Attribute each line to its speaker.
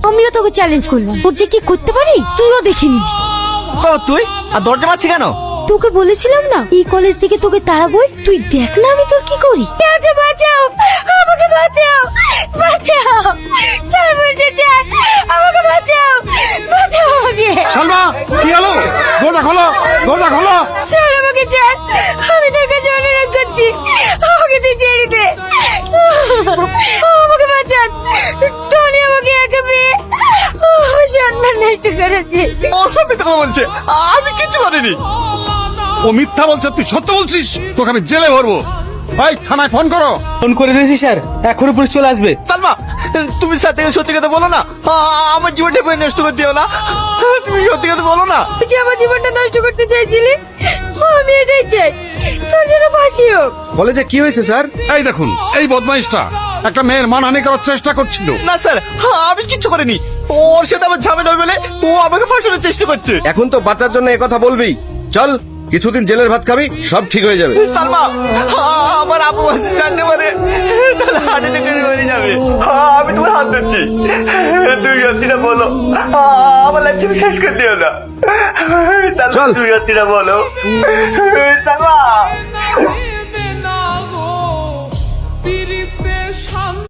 Speaker 1: আমিও তোকে চ্যালেঞ্জ করলাম, ওর যে কি করতে পারি তুইও দেখে নিবি।
Speaker 2: তুই আর দরজা মারছি কেন?
Speaker 1: তোকে বলেছিলাম না এই কলেজ থেকে তোকে তাড়াবই, তুই দেখ না আমি তোর কি করি। বাঁচাও আমাকে, বাঁচাও বাঁচাও, ছাড় বলছে ছাড়, আমাকে বাঁচাও, বাঁচাও আমাকে।
Speaker 3: সালমা কি হলো? দরজা খোলো, দরজা খোলো।
Speaker 1: ছাড় আমাকে, ছাড়, আমি তোর কাছে অনুরোধ করছি, আমাকে তুই ছেড়ে দে, আমাকে বাঁচান। টনি আমাকে একা পেয়ে আমার সম্মান নষ্ট করেছে।
Speaker 2: ওসব মিথ্যা কথা বলছে, আমি কিছু করিনি।
Speaker 3: ও মিথ্যা বলছে, তুই সত্য বলছিস, তোকে আমি জেলে ভরবো। ভাই থানায় ফোন করো।
Speaker 4: ফোন করে দিয়েছি স্যার, এখনই পুলিশ চলে আসবে।
Speaker 2: সালমা তুমি স্যার থেকে সত্যি কথা বলো না, আমার জীবনটা নষ্ট করে দিও না, তুমি সত্যি কথা বলো না।
Speaker 1: তুই যে আমার জীবনটা নষ্ট করতে চাইছিলি, আমি এটাই চাই, তোর জন্য ফাঁসি হোক।
Speaker 3: কলেজে কি হয়েছে স্যার? এই দেখুন, এই বদমাইশটা একটা মেয়ের মানহানি করার চেষ্টা করছিল।
Speaker 2: না স্যার, আমি কিচ্ছু করিনি, ওর সাথে আমার ঝামেলা হবে বলে ও আমাকে ফাঁসানোর চেষ্টা করছে।
Speaker 5: এখন তো বাচ্চার জন্য একথা বলবি, চল কিছুদিন জেলের ভাত খাবি, সব ঠিক হয়ে যাবে।
Speaker 2: সালমা আমার আপু জানতে পারে তাহলে হাতে লেগে মরে যাবে। আমি তোমার হাত ধরছি, তুমি সত্যিটা বলো, আমার লাইফ তুমি শেষ করে দিও না।
Speaker 5: চল।
Speaker 2: তুমি সত্যিটা বলো সালমা।